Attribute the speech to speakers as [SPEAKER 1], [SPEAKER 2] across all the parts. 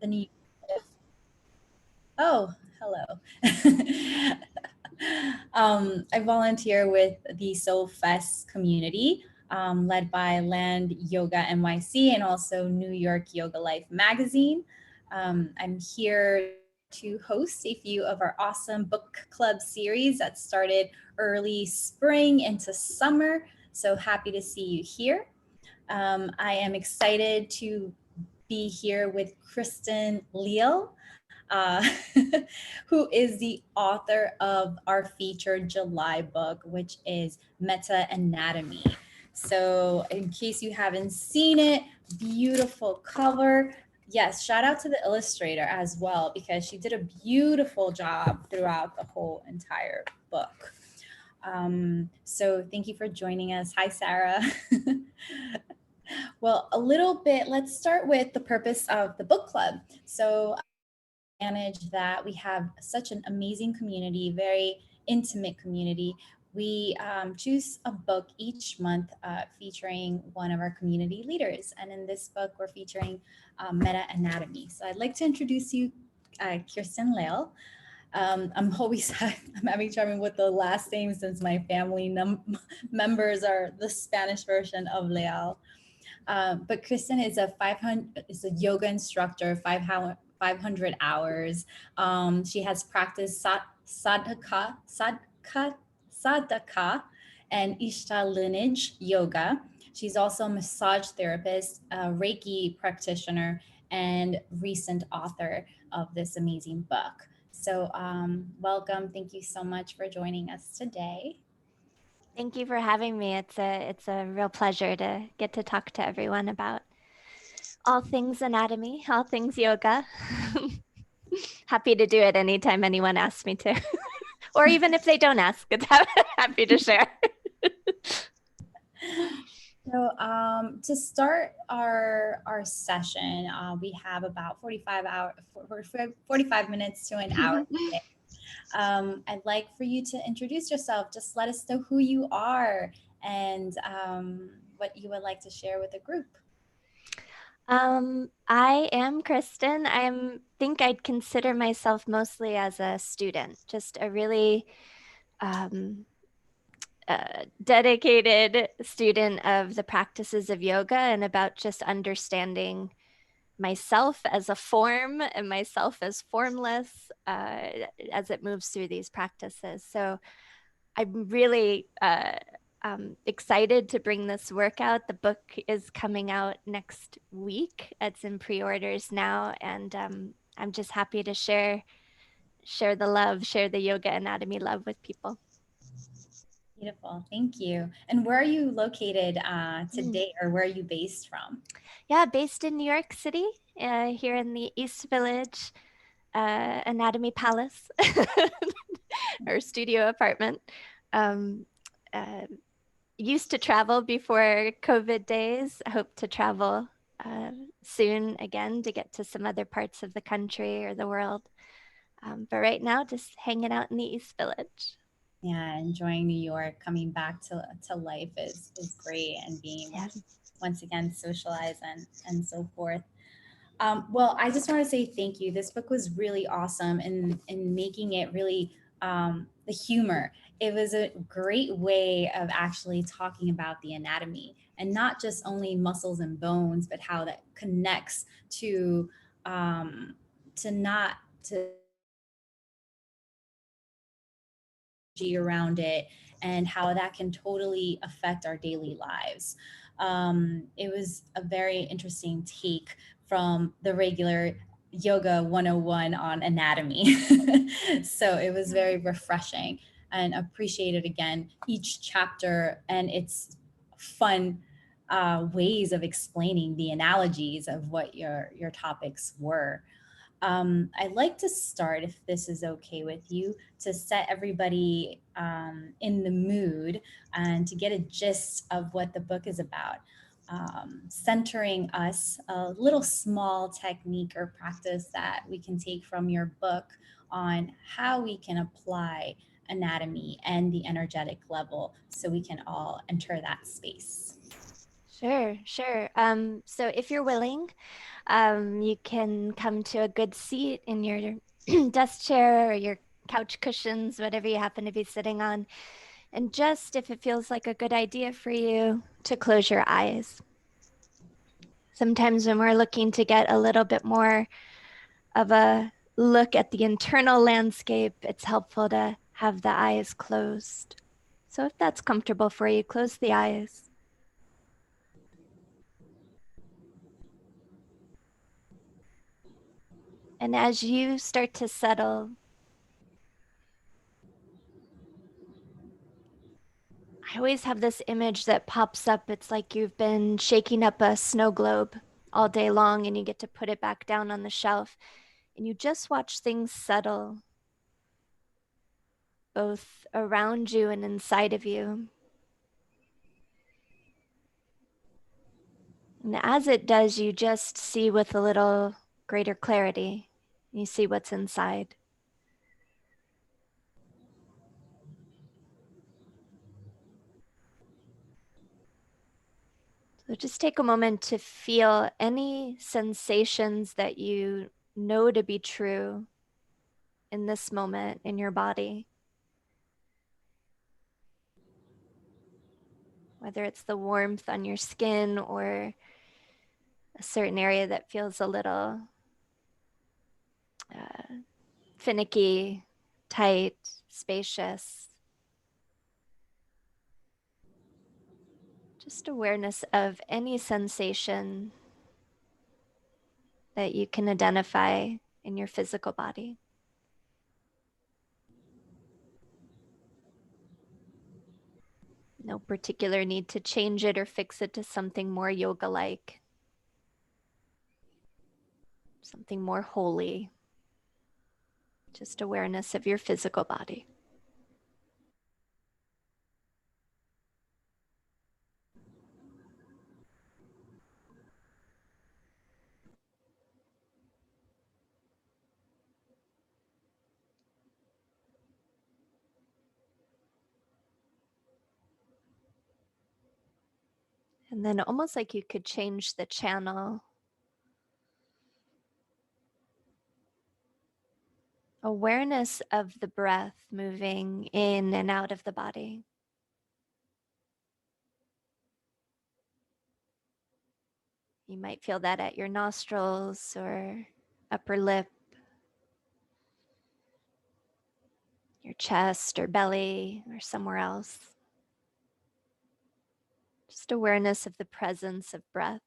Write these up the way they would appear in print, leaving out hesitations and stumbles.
[SPEAKER 1] the New Oh, hello. I volunteer with the SOULFest community, led by Land Yoga NYC and also New York Yoga Life magazine. I'm here to host a few of our awesome book club series that started early spring into summer. So happy to see you here. I am excited to be here with Kristin Leal, uh, who is the author of our featured July book, which is Meta Anatomy. So, in case you haven't seen it, beautiful cover. Yes, shout out to the illustrator as well, because she did a beautiful job throughout the whole entire book. So, thank you for joining us. Hi, Sarah. Well, a little bit, let's start with the purpose of the book club. So, advantage that we have such an amazing community, very intimate community. We choose a book each month featuring one of our community leaders. And in this book, we're featuring Meta Anatomy. So I'd like to introduce you, Kristin Leal. I'm always I'm having trouble with the last name since my family members are the Spanish version of Leal. But Kristin is a yoga instructor, 500 hours. She has practiced sadhaka, and Ishta lineage yoga. She's also a massage therapist, a Reiki practitioner, and recent author of this amazing book. So, welcome. Thank you so much for joining us today.
[SPEAKER 2] Thank you for having me. It's a real pleasure to get to talk to everyone about all things anatomy, all things yoga. Happy to do it anytime anyone asks me to, or even if they don't ask, it's happy to share.
[SPEAKER 1] So to start our session, we have about 45 minutes to an hour. I'd like for you to introduce yourself. Just let us know who you are and what you would like to share with the group.
[SPEAKER 2] I am Kristin. Think I'd consider myself mostly as a student, just a really dedicated student of the practices of yoga and about just understanding myself as a form and myself as formless as it moves through these practices. So I'm really excited to bring this work out. The book is coming out next week. It's in pre-orders now, and I'm just happy to share the love, share the yoga anatomy love with people.
[SPEAKER 1] Beautiful, thank you. And where are you located today, or where are you based from?
[SPEAKER 2] Yeah, based in New York City, here in the East Village Anatomy Palace, or studio apartment. Used to travel before COVID days. I hope to travel soon again to get to some other parts of the country or the world. But right now, just hanging out in the East Village.
[SPEAKER 1] Yeah, enjoying New York, coming back to life is great, and being once again socialize and so forth. Well, I just want to say thank you. This book was really awesome in making it really the humor. It was a great way of actually talking about the anatomy, and not just only muscles and bones, but how that connects um, not to around it, and how that can totally affect our daily lives. It was a very interesting take from the regular yoga 101 on anatomy. So it was very refreshing, and appreciated again each chapter and its fun ways of explaining the analogies of what your topics were. I'd like to start, if this is okay with you, to set everybody in the mood and to get a gist of what the book is about. Centering us, a little small technique or practice that we can take from your book on how we can apply anatomy and the energetic level so we can all enter that space.
[SPEAKER 2] Sure, sure. So if you're willing, you can come to a good seat in your desk chair or your couch cushions, whatever you happen to be sitting on. And just if it feels like a good idea for you, to close your eyes. Sometimes when we're looking to get a little bit more of a look at the internal landscape, it's helpful to have the eyes closed. So if that's comfortable for you, close the eyes. And as you start to settle, I always have this image that pops up. It's like you've been shaking up a snow globe all day long and you get to put it back down on the shelf and you just watch things settle both around you and inside of you. And as it does, you just see with a little greater clarity. You see what's inside. So just take a moment to feel any sensations that you know to be true in this moment in your body. Whether it's the warmth on your skin or a certain area that feels a little uh, finicky, tight, spacious. Just awareness of any sensation that you can identify in your physical body. No particular need to change it or fix it to something more yoga-like, something more holy. Just awareness of your physical body. And then almost like you could change the channel. Awareness of the breath moving in and out of the body. You might feel that at your nostrils or upper lip, your chest or belly or somewhere else. Just awareness of the presence of breath,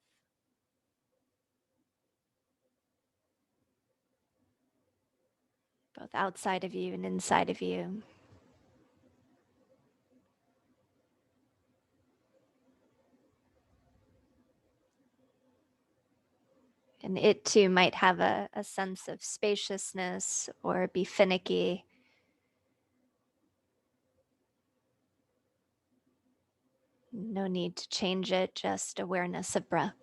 [SPEAKER 2] both outside of you and inside of you. And it too might have a sense of spaciousness or be finicky. No need to change it, just awareness of breath.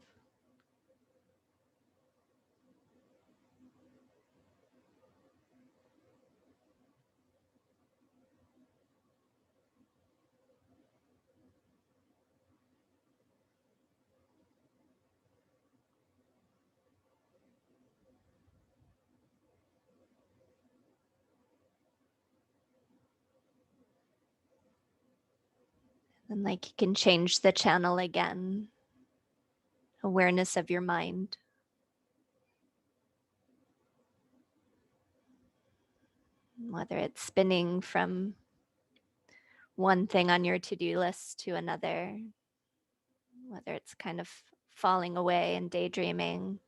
[SPEAKER 2] And like you can change the channel again. Awareness of your mind. Whether it's spinning from one thing on your to-do list to another, whether it's kind of falling away and daydreaming.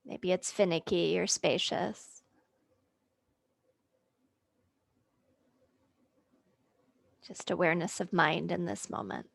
[SPEAKER 2] Maybe it's finicky or spacious. Just awareness of mind in this moment.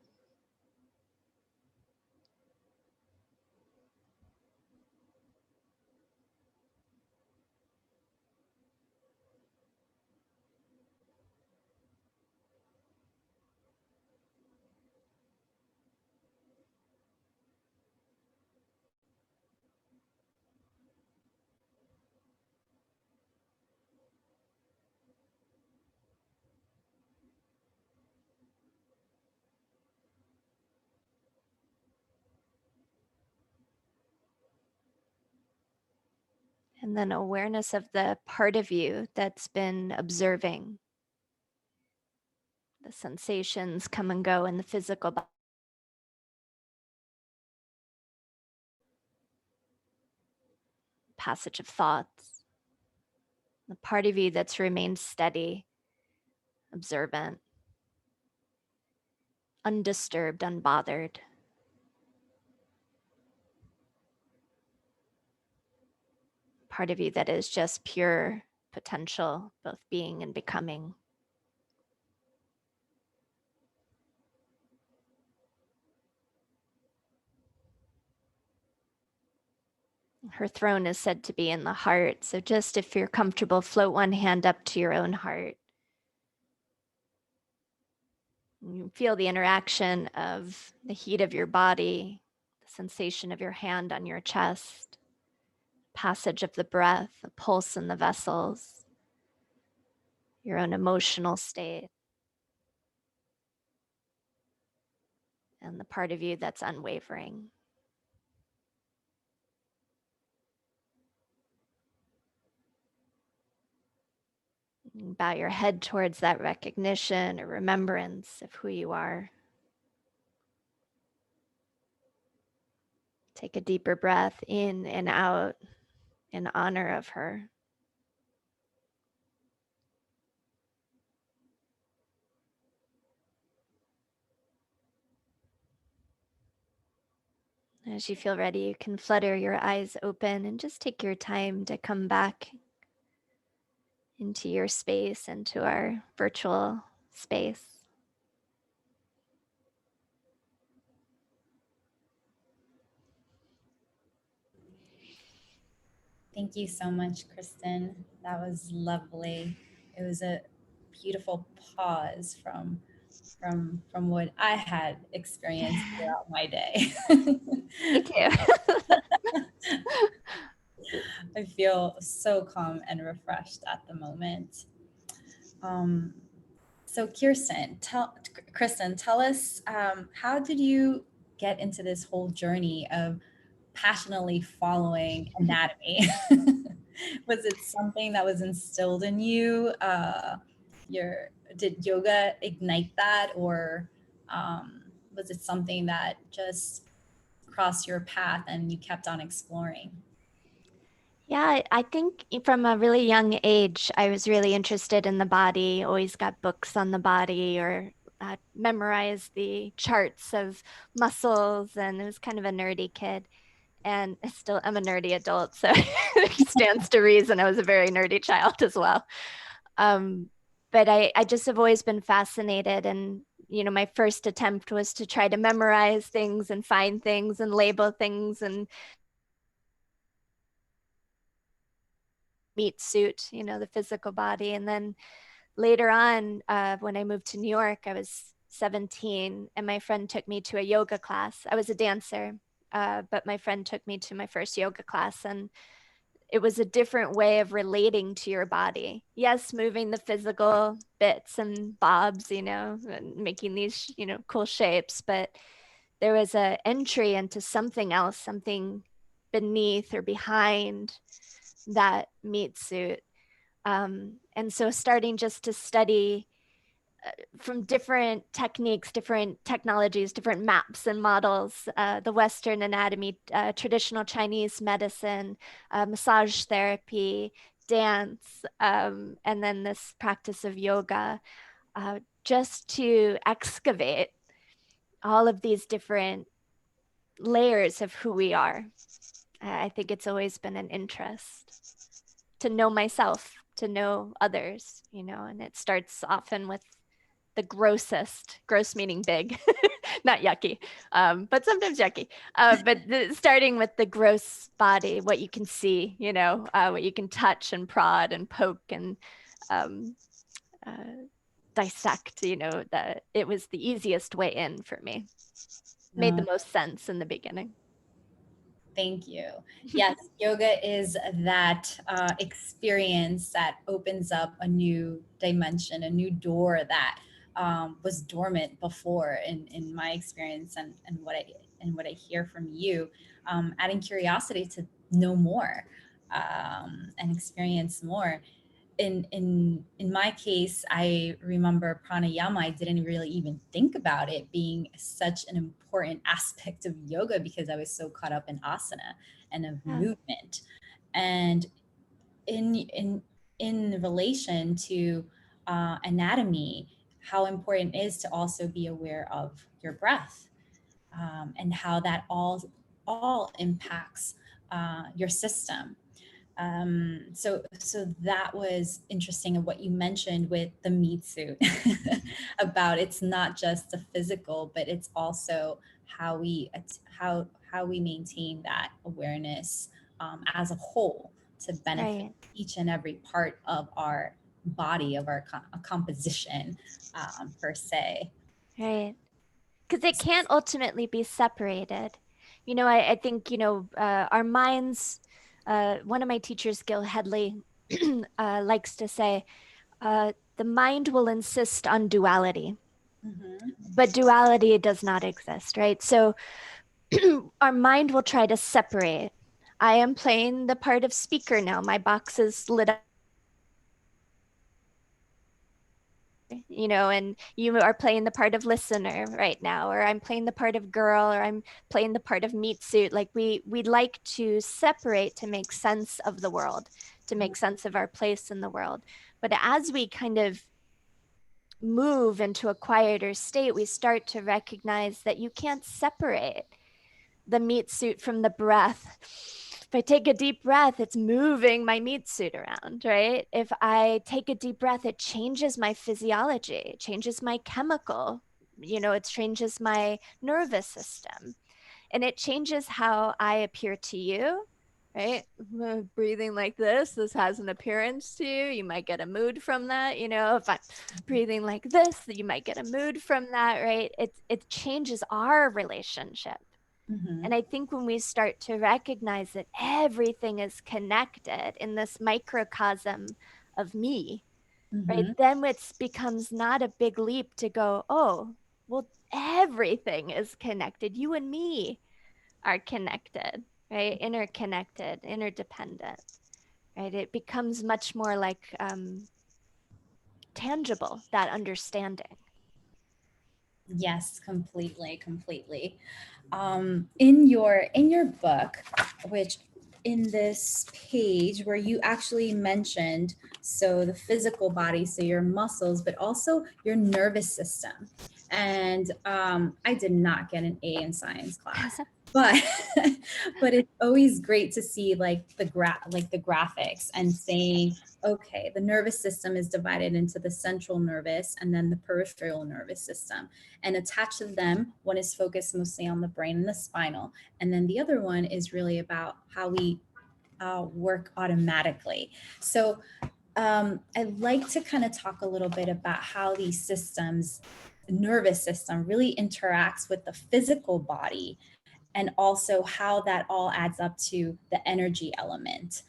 [SPEAKER 2] And then awareness of the part of you that's been observing the sensations come and go in the physical body. Passage of thoughts. The part of you that's remained steady, observant, undisturbed, unbothered. Part of you that is just pure potential, both being and becoming. Her throne is said to be in the heart. So just if you're comfortable, float one hand up to your own heart. You feel the interaction of the heat of your body, the sensation of your hand on your chest, passage of the breath, the pulse in the vessels, your own emotional state, and the part of you that's unwavering. You bow your head towards that recognition or remembrance of who you are. Take a deeper breath in and out in honor of her. As you feel ready, you can flutter your eyes open and just take your time to come back into your space, into our virtual space.
[SPEAKER 1] Thank you so much, Kristin. That was lovely. It was a beautiful pause from what I had experienced throughout my day.
[SPEAKER 2] Me too.
[SPEAKER 1] I feel so calm and refreshed at the moment. So Kristin, tell us, how did you get into this whole journey of passionately following anatomy? Was it something that was instilled in you? Did yoga ignite that, or was it something that just crossed your path and you kept on exploring?
[SPEAKER 2] Yeah, I think from a really young age, I was really interested in the body, always got books on the body or memorized the charts of muscles, and it was kind of a nerdy kid. And I still am a nerdy adult, so it stands to reason I was a very nerdy child as well. But I just have always been fascinated. And, my first attempt was to try to memorize things and find things and label things and meat suit, the physical body. And then later on, when I moved to New York, I was 17, and my friend took me to a yoga class. I was a dancer, but my friend took me to my first yoga class, and it was a different way of relating to your body. Yes, moving the physical bits and bobs, and making these, cool shapes, but there was an entry into something else, something beneath or behind that meat suit. And so starting just to study from different techniques, different technologies, different maps and models, the Western anatomy, traditional Chinese medicine, massage therapy, dance, and then this practice of yoga, just to excavate all of these different layers of who we are. I think it's always been an interest to know myself, to know others, and it starts often with the grossest, gross meaning big, not yucky, but sometimes yucky. Starting with the gross body, what you can see, what you can touch and prod and poke and dissect, that it was the easiest way in for me. Made the most sense in the beginning.
[SPEAKER 1] Thank you. Yes, yoga is that experience that opens up a new dimension, a new door that was dormant before in my experience and what I hear from you, adding curiosity to know more. and experience more. In my case, I remember pranayama. I didn't really even think about it being such an important aspect of yoga because I was so caught up in asana and of
[SPEAKER 2] Yeah.
[SPEAKER 1] movement. And in relation to anatomy, how important it is to also be aware of your breath, and how that all impacts your system. So that was interesting of what you mentioned with the meat suit about it's not just the physical, but it's also how we maintain that awareness as a whole to benefit
[SPEAKER 2] Right.
[SPEAKER 1] each and every part of our body, of our composition, per se.
[SPEAKER 2] Right. Because it can't ultimately be separated. I think, our minds, one of my teachers, Gil Headley, likes to say, the mind will insist on duality,
[SPEAKER 1] Hmm.
[SPEAKER 2] but duality does not exist, right? So our mind will try to separate. I am playing the part of speaker now. My box is lit up, and you are playing the part of listener right now, or I'm playing the part of girl, or I'm playing the part of meat suit. Like we like to separate to make sense of the world, to make sense of our place in the world. But as we kind of move into a quieter state, we start to recognize that you can't separate the meat suit from the breath. If I take a deep breath, it's moving my meat suit around, right? If I take a deep breath, it changes my physiology, it changes my chemical, it changes my nervous system, and it changes how I appear to you, right? Breathing like this has an appearance to you. You might get a mood from that. If I'm breathing like this, you might get a mood from that, right? It changes our relationship.
[SPEAKER 1] Hmm.
[SPEAKER 2] And I think when we start to recognize that everything is connected in this microcosm of me, right,
[SPEAKER 1] Hmm.
[SPEAKER 2] then it becomes not a big leap to go, oh, well, everything is connected. You and me are connected, right? Interconnected, interdependent, right? It becomes much more like tangible, that understanding.
[SPEAKER 1] Yes, completely. In your book, which in this page where you actually mentioned, so the physical body, so your muscles, but also your nervous system. And I did not get an A in science class, but but it's always great to see like the graphics and saying, okay, the nervous system is divided into the central nervous and then the peripheral nervous system, and attached to them, one is focused mostly on the brain and the spinal, and then the other one is really about how we work automatically. So I'd like to kind of talk a little bit about how these systems, nervous system, really interacts with the physical body, and also how that all adds up to the energy element.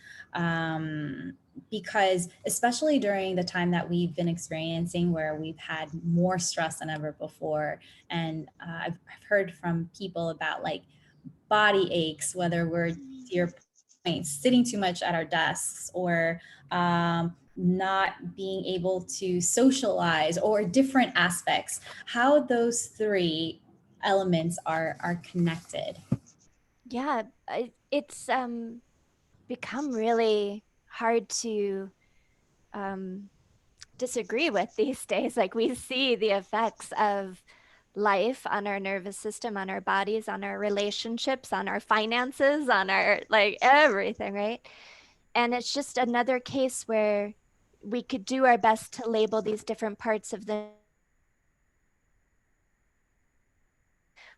[SPEAKER 1] Because especially during the time that we've been experiencing where we've had more stress than ever before, and I've heard from people about like body aches, whether we're, to your point, sitting too much at our desks, or not being able to socialize, or different aspects, how those three elements are connected.
[SPEAKER 2] Yeah, it's become really hard to um, disagree with these days. Like we see the effects of life on our nervous system, on our bodies, on our relationships, on our finances, on our like everything, right? And it's just another case where we could do our best to label these different parts of the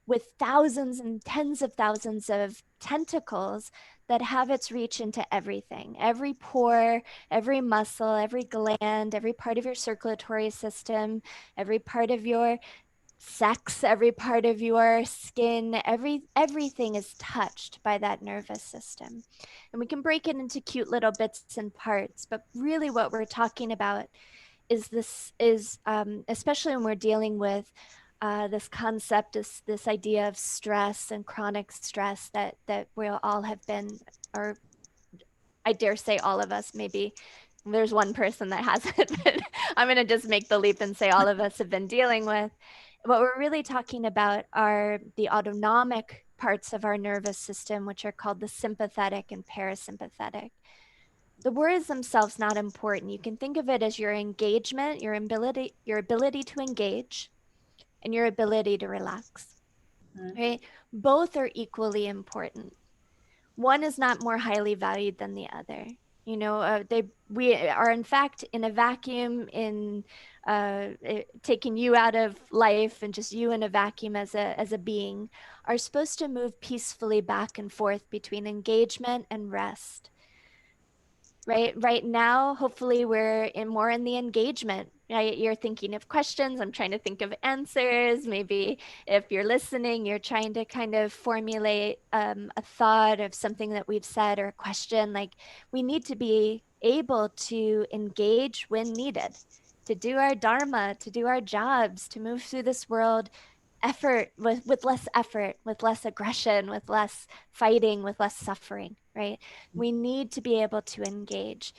[SPEAKER 2] with thousands and tens of thousands of tentacles that have its reach into everything, every pore, every muscle, every gland, every part of your circulatory system, every part of your sex, every part of your skin, everything is touched by that nervous system. And we can break it into cute little bits and parts, but really what we're talking about is especially when we're dealing with this concept, this idea of stress and chronic stress that we all have been, or I dare say all of us, maybe there's one person that hasn't, but I'm going to just make the leap and say all of us have been dealing with. What we're really talking about are the autonomic parts of our nervous system, which are called the sympathetic and parasympathetic. The words themselves not important. You can think of it as your engagement, your ability to engage, and your ability to relax. Right? Both are equally important. One is not more highly valued than the other. We are in fact in a vacuum, in taking you out of life, and just you in a vacuum as a being, are supposed to move peacefully back and forth between engagement and rest. Right now, hopefully we're more in the engagement. Right? You're thinking of questions, I'm trying to think of answers. Maybe if you're listening, you're trying to kind of formulate a thought of something that we've said, or a question. Like, we need to be able to engage when needed, to do our dharma, to do our jobs, to move through this world with less effort, with less aggression, with less fighting, with less suffering. Right? We need to be able to engage,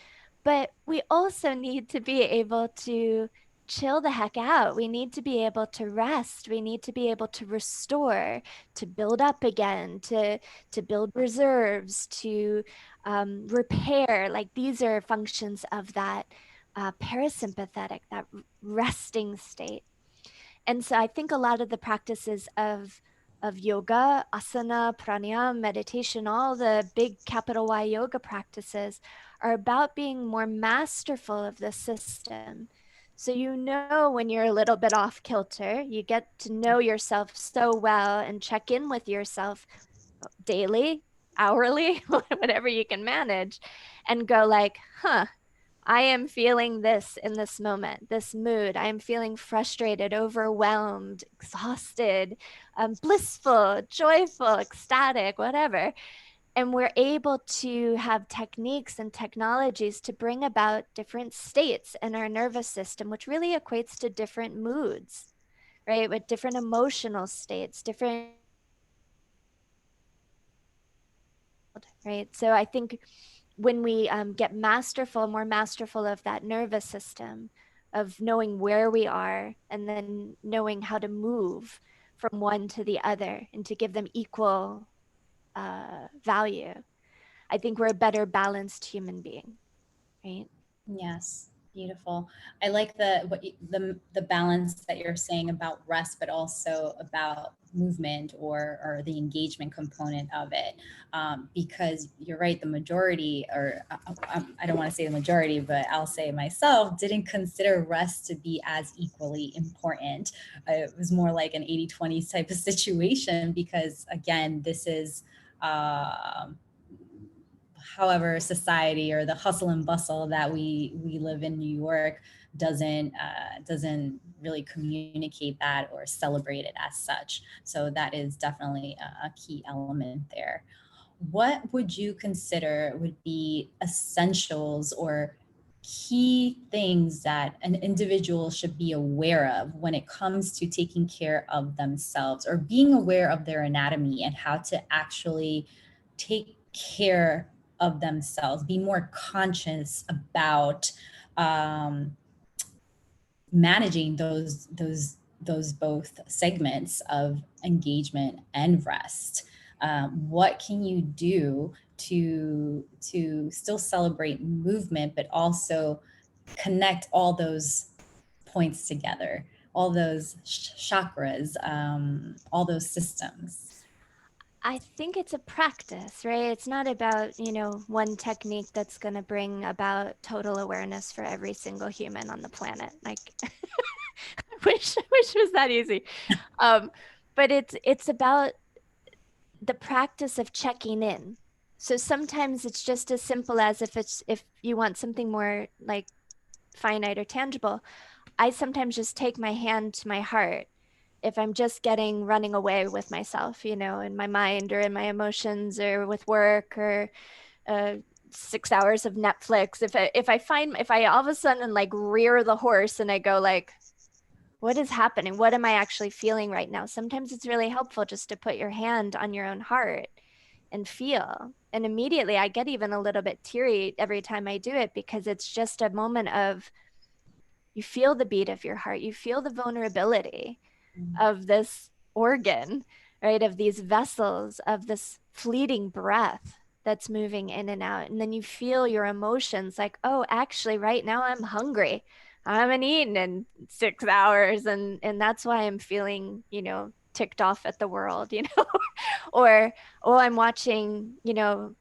[SPEAKER 2] but we also need to be able to chill the heck out. We need to be able to rest. We need to be able to restore, to build up again, to build reserves, to repair. Like, these are functions of that parasympathetic, that resting state. And so I think a lot of the practices of yoga, asana, pranayama, meditation, all the big capital Y yoga practices are about being more masterful of the system. So when you're a little bit off kilter, you get to know yourself so well and check in with yourself daily, hourly, whatever you can manage, and go like, I am feeling this in this moment, this mood. I am feeling frustrated, overwhelmed, exhausted, blissful, joyful, ecstatic, whatever. And we're able to have techniques and technologies to bring about different states in our nervous system, which really equates to different moods, right? With different emotional states, different, right? So I think when we get more masterful of that nervous system, of knowing where we are, and then knowing how to move from one to the other and to give them equal value, I think we're a better balanced human being, right?
[SPEAKER 1] Yes, beautiful. I like the balance that you're saying about rest, but also about movement, or the engagement component of it, because you're right. The majority, or I don't want to say the majority, but I'll say myself, didn't consider rest to be as equally important. It was more like an 80-20 type of situation, because again, this is. However, society, or the hustle and bustle that we live in New York, doesn't really communicate that or celebrate it as such. So that is definitely a key element there. What would you consider would be essentials or key things that an individual should be aware of when it comes to taking care of themselves, or being aware of their anatomy and how to actually take care of themselves, be more conscious about managing those both segments of engagement and rest? What can you do to still celebrate movement, but also connect all those points together, all those chakras, all those systems?
[SPEAKER 2] I think it's a practice, right? It's not about, one technique that's going to bring about total awareness for every single human on the planet. Like, I wish it was that easy. But it's about the practice of checking in. So sometimes it's just as simple as, if you want something more like finite or tangible, I sometimes just take my hand to my heart if I'm just running away with myself, in my mind or in my emotions or with work, or 6 hours of Netflix. If I all of a sudden like rear the horse and I go like, what is happening? What am I actually feeling right now? Sometimes it's really helpful just to put your hand on your own heart and feel. and immediately I get even a little bit teary every time I do it, because it's just a moment of, you feel the beat of your heart, you feel the vulnerability of this organ, right? Of these vessels, of this fleeting breath that's moving in and out. And then you feel your emotions like, oh, actually, right now I'm hungry. I haven't eaten in 6 hours. And that's why I'm feeling, ticked off at the world, or, oh, I'm watching, or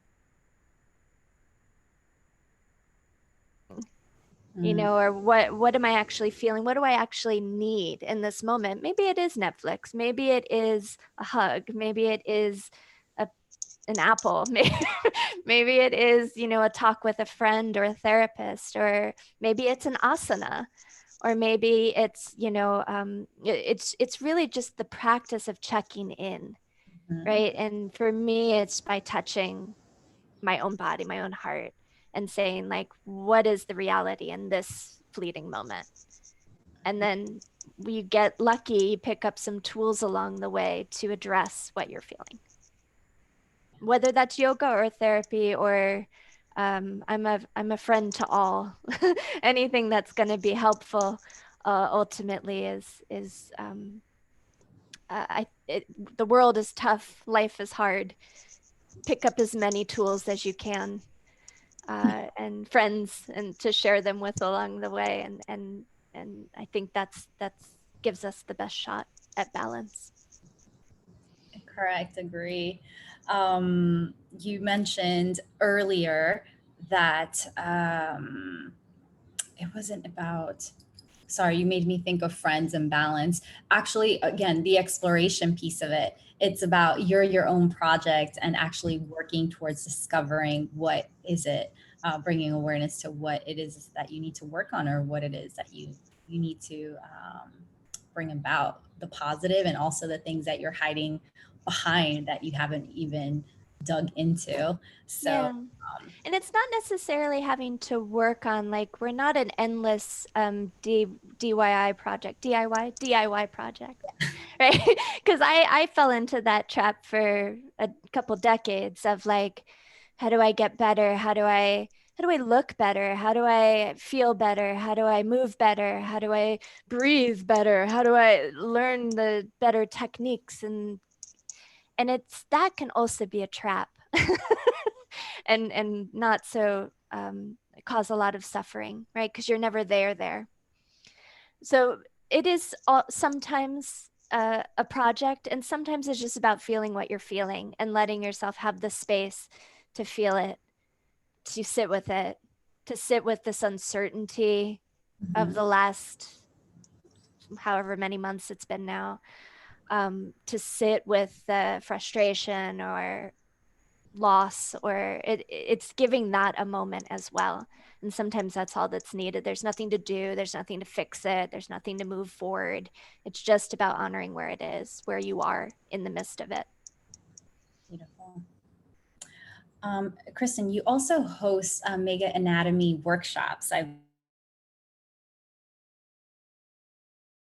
[SPEAKER 2] what am I actually feeling? What do I actually need in this moment? Maybe it is Netflix. Maybe it is a hug. Maybe it is an apple. Maybe it is, a talk with a friend or a therapist, or maybe it's an asana, or maybe it's, it's really just the practice of checking in, right? And for me, it's by touching my own body, my own heart, and saying, like, what is the reality in this fleeting moment? And then you get lucky, you pick up some tools along the way to address what you're feeling, whether that's yoga or therapy, or I'm a friend to all. Anything that's going to be helpful ultimately is the world is tough, life is hard. Pick up as many tools as you can, and friends, and to share them with along the way, and I think that's gives us the best shot at balance.
[SPEAKER 1] Correct, agree. You mentioned earlier that it wasn't about, sorry, you made me think of friends and balance. Actually, again, the exploration piece of it, it's about you're your own project and actually working towards discovering what is it, bringing awareness to what it is that you need to work on, or what it is that you need to bring about, the positive and also the things that you're hiding behind that you haven't even dug into. So
[SPEAKER 2] Yeah. And it's not necessarily having to work on, like, we're not an endless DIY project, DIY project, right? Because I fell into that trap for a couple decades of, like, how do I get better? How do I look better? How do I feel better? How do I move better? How do I breathe better? How do I learn the better techniques? And it's, that can also be a trap. And not so cause a lot of suffering, right? Because you're never there. So it is sometimes a project, and sometimes it's just about feeling what you're feeling and letting yourself have the space to feel it, to sit with it, to sit with this uncertainty of the last however many months it's been now, to sit with the frustration or loss, or it's giving that a moment as well. And sometimes that's all that's needed. There's nothing to do, there's nothing to fix it, there's nothing to move forward. It's just about honoring where it is, where you are in the midst of it.
[SPEAKER 1] beautiful. Kristin, you also host Mega Anatomy workshops.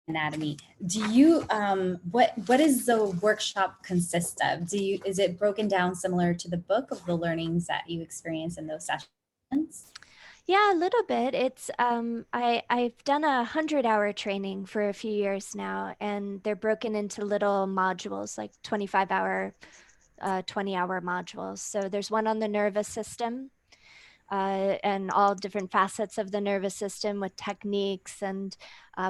[SPEAKER 1] Anatomy. Do you what does the workshop consist of? Is it broken down similar to the book of the learnings that you experience in those sessions?
[SPEAKER 2] Yeah, a little bit. It's I've done 100-hour training for a few years now, and they're broken into little modules, like 25-hour, 20-hour modules. So there's one on the nervous system, and all different facets of the nervous system, with techniques and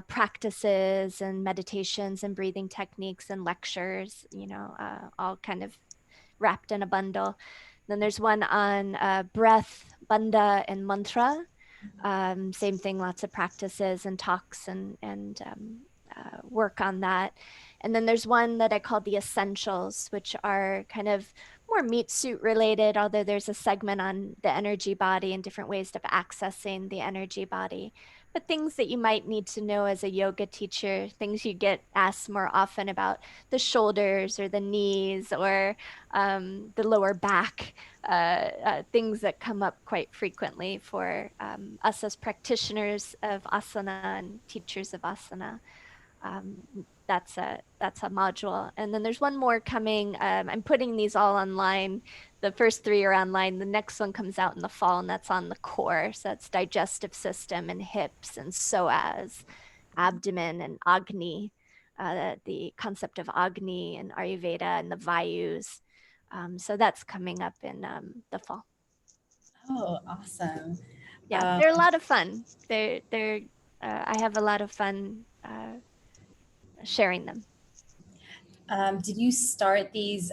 [SPEAKER 2] practices and meditations and breathing techniques and lectures, all kind of wrapped in a bundle. Then there's one on breath, bandha, and mantra. Same thing, lots of practices and talks and work on that. And then there's one that I call the essentials, which are kind of more meat suit related, although there's a segment on the energy body and different ways of accessing the energy body. But things that you might need to know as a yoga teacher, things you get asked more often about: the shoulders or the knees, or the lower back, things that come up quite frequently for us as practitioners of asana and teachers of asana. that's a module. And then there's one more coming. I'm putting these all online. The first three are online. The next one comes out in the fall, and that's on the core. So that's digestive system and hips and psoas, abdomen and Agni, the concept of Agni and Ayurveda and the Vayus. So that's coming up in the fall.
[SPEAKER 1] Oh, awesome.
[SPEAKER 2] Yeah, they're a lot of fun. I have a lot of fun sharing them.
[SPEAKER 1] Did you start these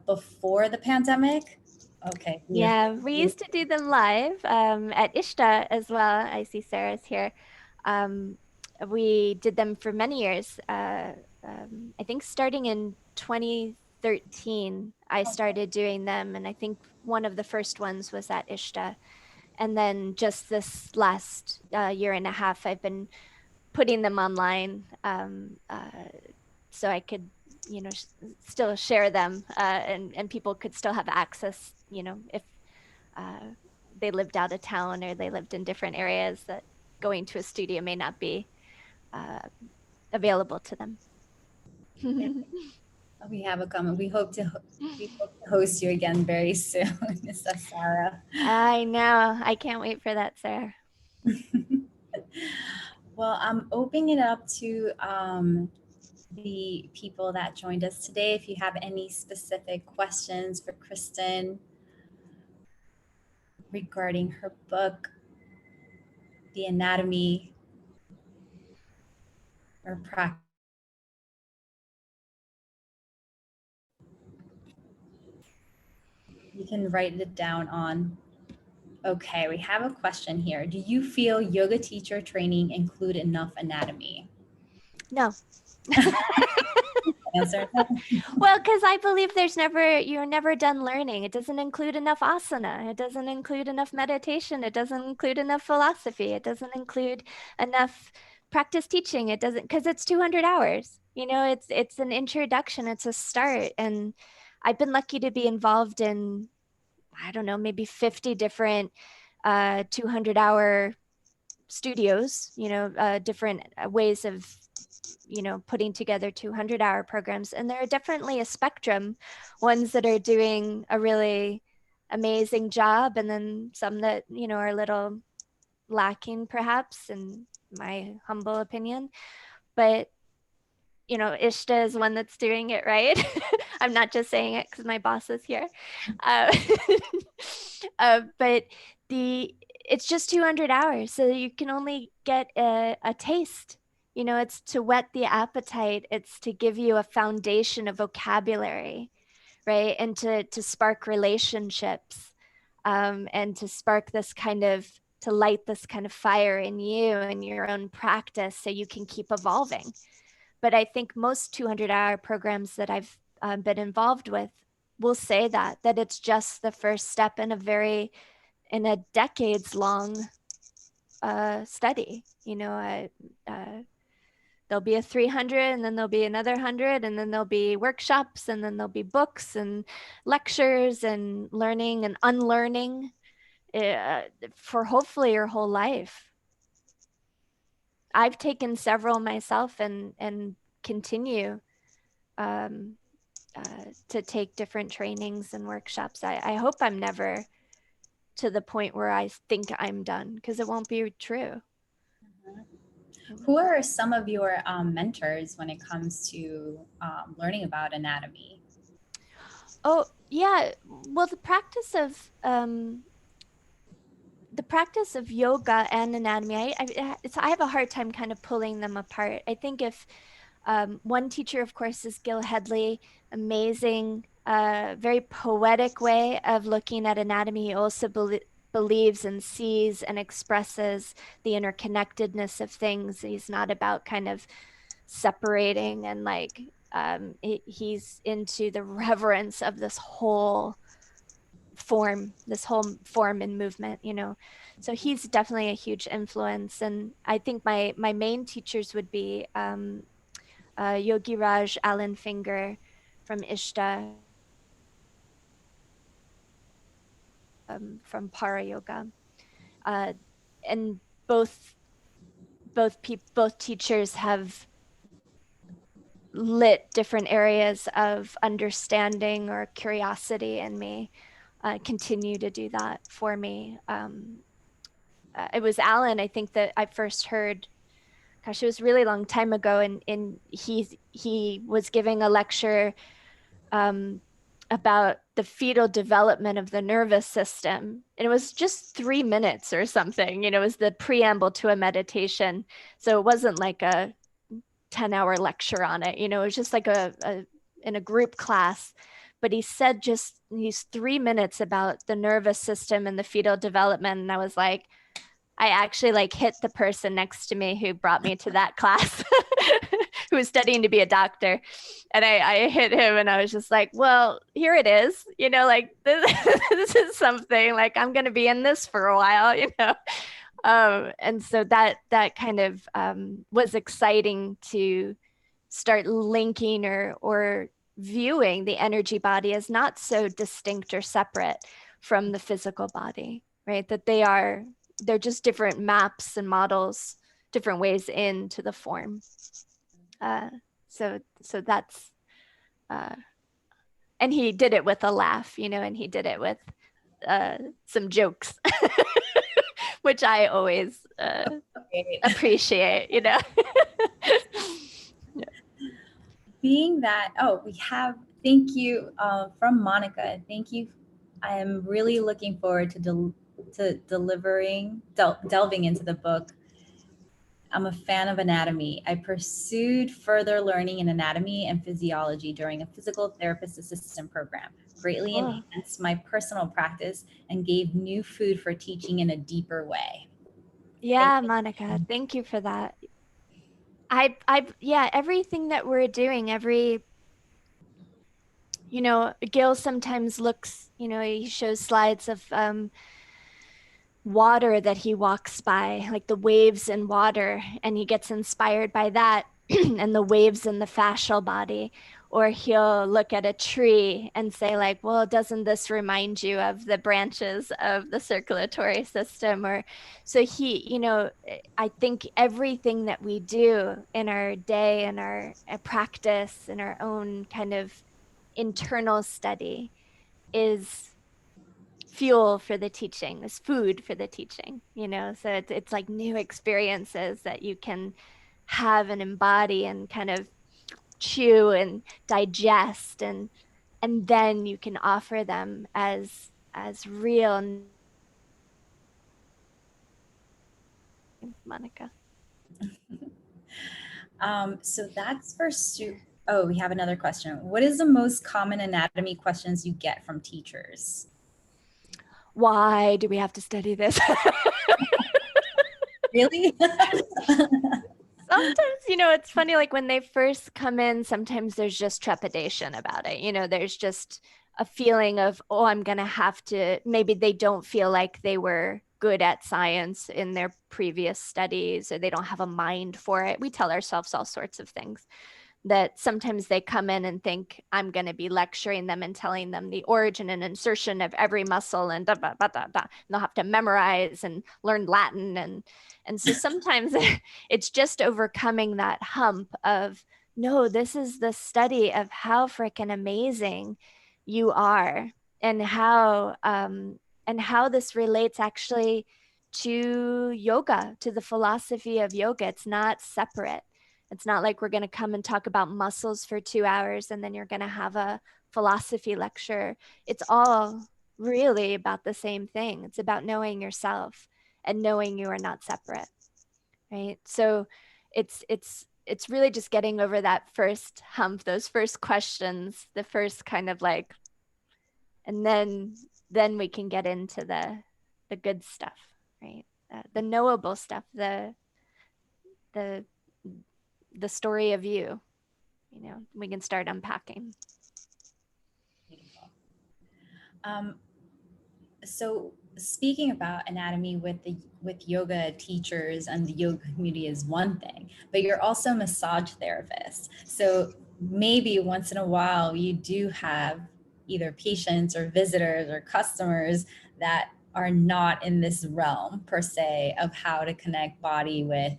[SPEAKER 1] before the pandemic? Okay.
[SPEAKER 2] Yeah, we used to do them live at Ishta as well. I see Sarah's here. Um, we did them for many years. I think starting in 2013, I started doing them, and I think one of the first ones was at Ishta. And then just this last year and a half, I've been putting them online so I could, still share them and people could still have access, if uh, they lived out of town or they lived in different areas that going to a studio may not be uh, available to them.
[SPEAKER 1] We have a comment. We hope to host you again very soon, Miss Sarah.
[SPEAKER 2] I know. I can't wait for that, Sarah.
[SPEAKER 1] Well, I'm opening it up to the people that joined us today. If you have any specific questions for Kristin regarding her book, The Anatomy or Practice, you can write it down on. Okay, we have a question here. Do you feel yoga teacher training include enough anatomy?
[SPEAKER 2] No.
[SPEAKER 1] Answer.
[SPEAKER 2] Well, because I believe you're never done learning. It doesn't include enough asana. It doesn't include enough meditation. It doesn't include enough philosophy. It doesn't include enough practice teaching. It doesn't, because it's 200 hours. It's an introduction. It's a start. And I've been lucky to be involved in, I don't know, maybe 50 different 200-hour studios, different ways of putting together 200-hour programs. And there are definitely a spectrum, ones that are doing a really amazing job, and then some that, are a little lacking, perhaps, in my humble opinion. But, Ishta is one that's doing it right. I'm not just saying it because my boss is here. Uh, but it's just 200 hours, so you can only get a taste. It's to whet the appetite. It's to give you a foundation of vocabulary, right? And to spark relationships, and to spark this kind of, to light this kind of fire in you and your own practice so you can keep evolving. But I think most 200-hour programs that I've been involved with will say that it's just the first step in a decades long study. There'll be a 300, and then there'll be another 100, and then there'll be workshops, and then there'll be books and lectures and learning and unlearning for hopefully your whole life. I've taken several myself and continue to take different trainings and workshops. I hope I'm never to the point where I think I'm done, because it won't be true.
[SPEAKER 1] Who are some of your mentors when it comes to learning about anatomy?
[SPEAKER 2] Oh, yeah. Well, the practice of yoga and anatomy, I have a hard time kind of pulling them apart. I think if one teacher, of course, is Gil Headley, amazing, very poetic way of looking at anatomy. He also believes and sees and expresses the interconnectedness of things. He's not about kind of separating, and like he's into the reverence of this whole form and movement. So he's definitely a huge influence. And I think my main teachers would be Yogi Raj Allen Finger from Ishta, from Para Yoga, and both teachers have lit different areas of understanding or curiosity in me, continue to do that for me. It was Alan, I think, that I first heard, gosh, it was a really long time ago, and he was giving a lecture um, about the fetal development of the nervous system. And it was just 3 minutes or something, it was the preamble to a meditation. So it wasn't like a 10-hour lecture on it, it was just like in a group class. But he said just these 3 minutes about the nervous system and the fetal development. And I was like, I actually like hit the person next to me who brought me to that class, who was studying to be a doctor. And I hit him and I was just like, well, here it is, like this is something, like I'm going to be in this for a while. And so that kind of was exciting to start linking or viewing the energy body as not so distinct or separate from the physical body, right? That they're just different maps and models, different ways into the form. So that's, and he did it with a laugh, and he did it with some jokes, which I always appreciate,
[SPEAKER 1] Being that, thank you from Monica. Thank you. I am really looking forward to delving into the book. I'm a fan of anatomy. I pursued further learning in anatomy and physiology during a physical therapist assistant program, greatly enhanced my personal practice and gave new food for teaching in a deeper way.
[SPEAKER 2] Yeah, Monica, thank you for that. Yeah, everything that we're doing, Gil sometimes looks, he shows slides of water that he walks by, like the waves in water, and he gets inspired by that and the waves in the fascial body. Or he'll look at a tree and say, like, well, doesn't this remind you of the branches of the circulatory system? Or so I think everything that we do in our day, in our practice, in our own kind of internal study is fuel for the teaching, is food for the teaching, so it's like new experiences that you can have and embody and kind of chew and digest, and then you can offer them as real. Monica.
[SPEAKER 1] So that's for Oh, we have another question. What is the most common anatomy questions you get from teachers?
[SPEAKER 2] Why do we have to study this?
[SPEAKER 1] Really?
[SPEAKER 2] Sometimes, it's funny, like when they first come in, sometimes there's just trepidation about it. There's just a feeling of, oh, I'm going to have to, maybe they don't feel like they were good at science in their previous studies, or they don't have a mind for it. We tell ourselves all sorts of things that sometimes they come in and think I'm going to be lecturing them and telling them the origin and insertion of every muscle and da, da, da, da, da. And they'll have to memorize and learn Latin. And so sometimes it's just overcoming that hump of, no, this is the study of how freaking amazing you are, and how this relates actually to yoga, to the philosophy of yoga. It's not separate. It's not like we're going to come and talk about muscles for 2 hours and then you're going to have a philosophy lecture. It's all really about the same thing. It's about knowing yourself and knowing you are not separate, right? So it's really just getting over that first hump, those first questions, the first kind of like, and then we can get into the good stuff, right? The knowable stuff, the story of you, we can start unpacking.
[SPEAKER 1] So speaking about anatomy with yoga teachers and the yoga community is one thing, but you're also a massage therapist. So maybe once in a while you do have either patients or visitors or customers that are not in this realm per se of how to connect body with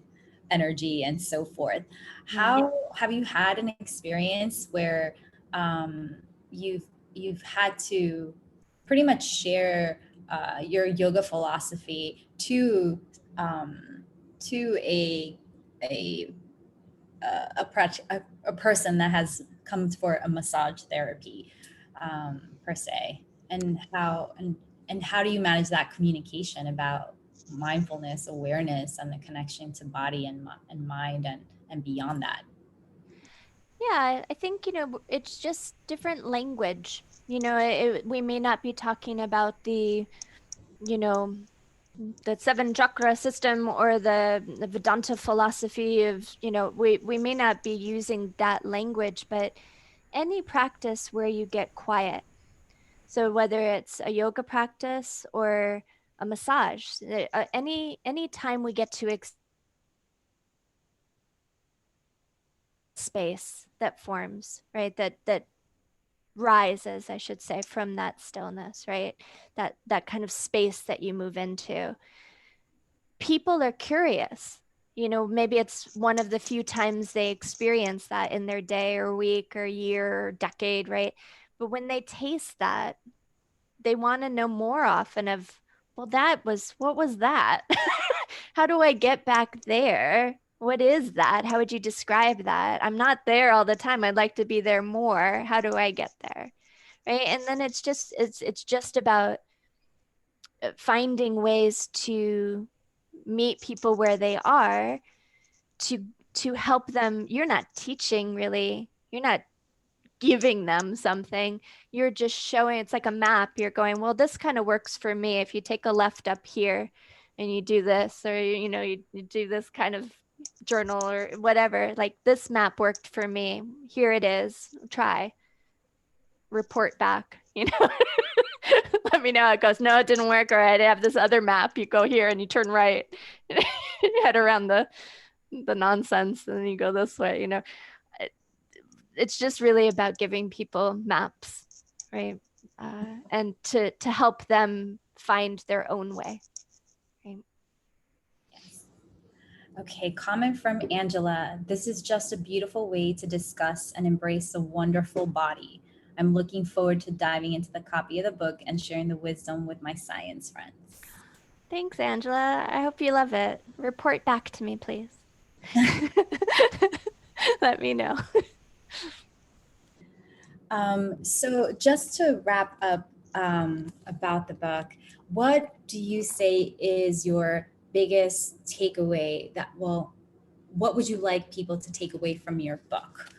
[SPEAKER 1] energy and so forth. How have you had an experience where you've had to pretty much share your yoga philosophy to a a person that has come for a massage therapy per se, and how do you manage that communication about mindfulness, awareness, and the connection to body and mind and beyond that?
[SPEAKER 2] Yeah, I think, it's just different language. We may not be talking about you know, the seven chakra system or the Vedanta philosophy of, we may not be using that language, but any practice where you get quiet. So whether it's a yoga practice or a massage, any time we get to space that forms, right? That rises, I should say, from that stillness, right? That kind of space that you move into. People are curious. Maybe it's one of the few times they experience that in their day or week or year or decade, right? But when they taste that, they want to know more often of, well, what was that? How do I get back there? What is that? How would you describe that? I'm not there all the time. I'd like to be there more. How do I get there? Right. And then it's just about finding ways to meet people where they are, to help them. You're not teaching, really. You're not giving them something. You're just showing. It's like a map. You're going, well, this kind of works for me. If you take a left up here and you do this, or you do this kind of journal or whatever, like, this map worked for me. Here it is. Try. Report back. Let me know how it goes. No, it didn't work. All right, I have this other map. You go here and you turn right. You head around the nonsense, and then you go this way. It's just really about giving people maps, right? And to help them find their own way, right?
[SPEAKER 1] Yes. Okay, comment from Angela. This is just a beautiful way to discuss and embrace a wonderful body. I'm looking forward to diving into the copy of the book and sharing the wisdom with my science friends.
[SPEAKER 2] Thanks, Angela. I hope you love it. Report back to me, please. Let me know.
[SPEAKER 1] So just to wrap up about the book, what do you say is your biggest takeaway what would you like people to take away from your book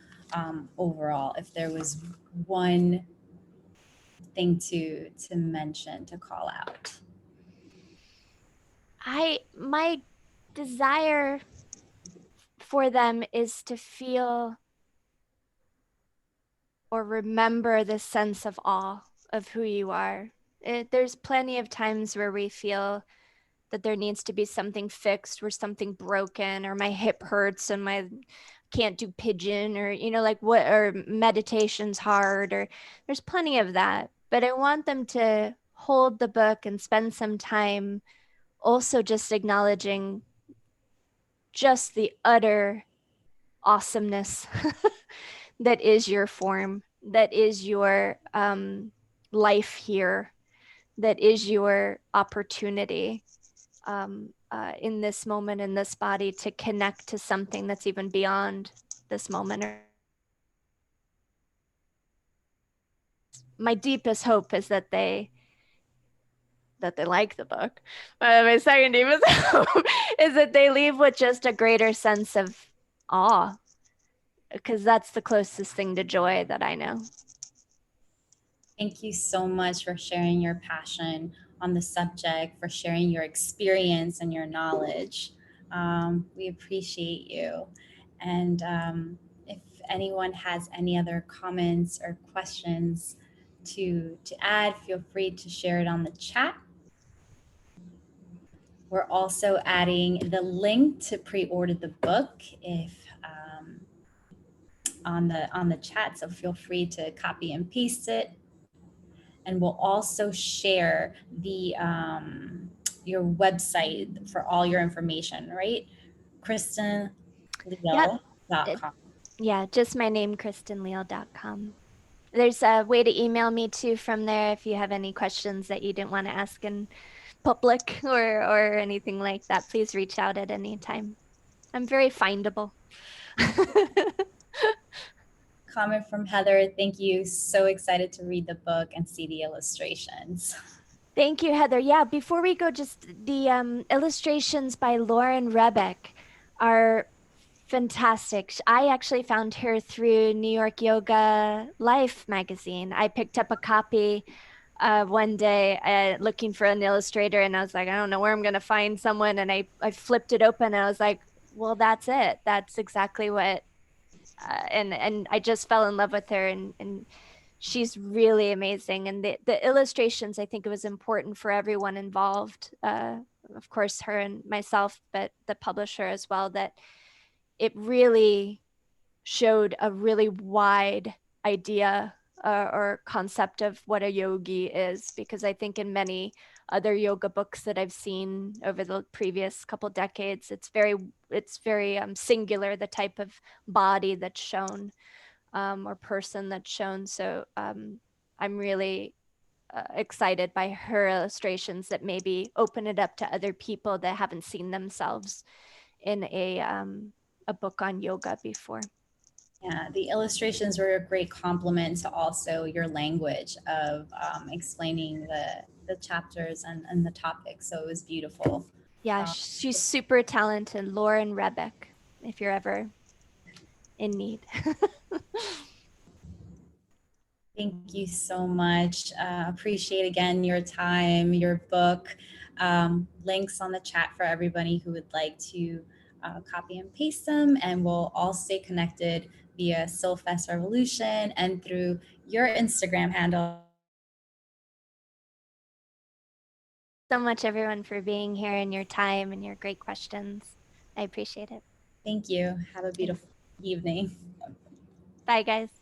[SPEAKER 1] overall? If there was one thing to mention, to call out.
[SPEAKER 2] My desire for them is to feel or remember this sense of awe of who you are. There's plenty of times where we feel that there needs to be something fixed or something broken, or my hip hurts and my can't do pigeon, or like, what, or meditation's hard, or there's plenty of that. But I want them to hold the book and spend some time also just acknowledging just the utter awesomeness that is your form, that is your life here, that is your opportunity in this moment, in this body, to connect to something that's even beyond this moment. My deepest hope is that they like the book. My second deepest hope is that they leave with just a greater sense of awe, because that's the closest thing to joy that I know.
[SPEAKER 1] Thank you so much for sharing your passion on the subject, for sharing your experience and your knowledge. We appreciate you. And if anyone has any other comments or questions to add, feel free to share it on the chat. We're also adding the link to pre-order the book if on the chat, so feel free to copy and paste it. And we'll also share the your website for all your information, right? KristinLeal.com.
[SPEAKER 2] Yeah, just my name, KristinLeal.com. There's a way to email me too from there if you have any questions that you didn't want to ask in public or anything like that. Please reach out at any time. I'm very findable.
[SPEAKER 1] Comment from Heather. Thank you. So excited to read the book and see the illustrations.
[SPEAKER 2] Thank you, Heather. Yeah, before we go, just the illustrations by Lauren Rebeck are fantastic. I actually found her through New York Yoga Life magazine. I picked up a copy one day looking for an illustrator, and I was like, I don't know where I'm going to find someone. And I flipped it open, and I was like, well, that's it. That's exactly what. And I just fell in love with her, and she's really amazing. And the illustrations, I think it was important for everyone involved. Of course, her and myself, but the publisher as well, that it really showed a really wide idea or concept of what a yogi is, because I think in many other yoga books that I've seen over the previous couple decades, it's very singular, the type of body that's shown or person that's shown. So I'm really excited by her illustrations that maybe open it up to other people that haven't seen themselves in a book on yoga before.
[SPEAKER 1] Yeah, the illustrations were a great complement to also your language of explaining the chapters and the topics. So it was beautiful.
[SPEAKER 2] Yeah, she's super talented, Lauren Rebeck, if you're ever in need.
[SPEAKER 1] Thank you so much. Appreciate again your time, your book. Links on the chat for everybody who would like to copy and paste them. And we'll all stay connected via SOULFest Revolution and through your Instagram handle.
[SPEAKER 2] So much, everyone, for being here and your time and your great questions. I appreciate it.
[SPEAKER 1] Thank you. Have a beautiful evening.
[SPEAKER 2] Bye, guys.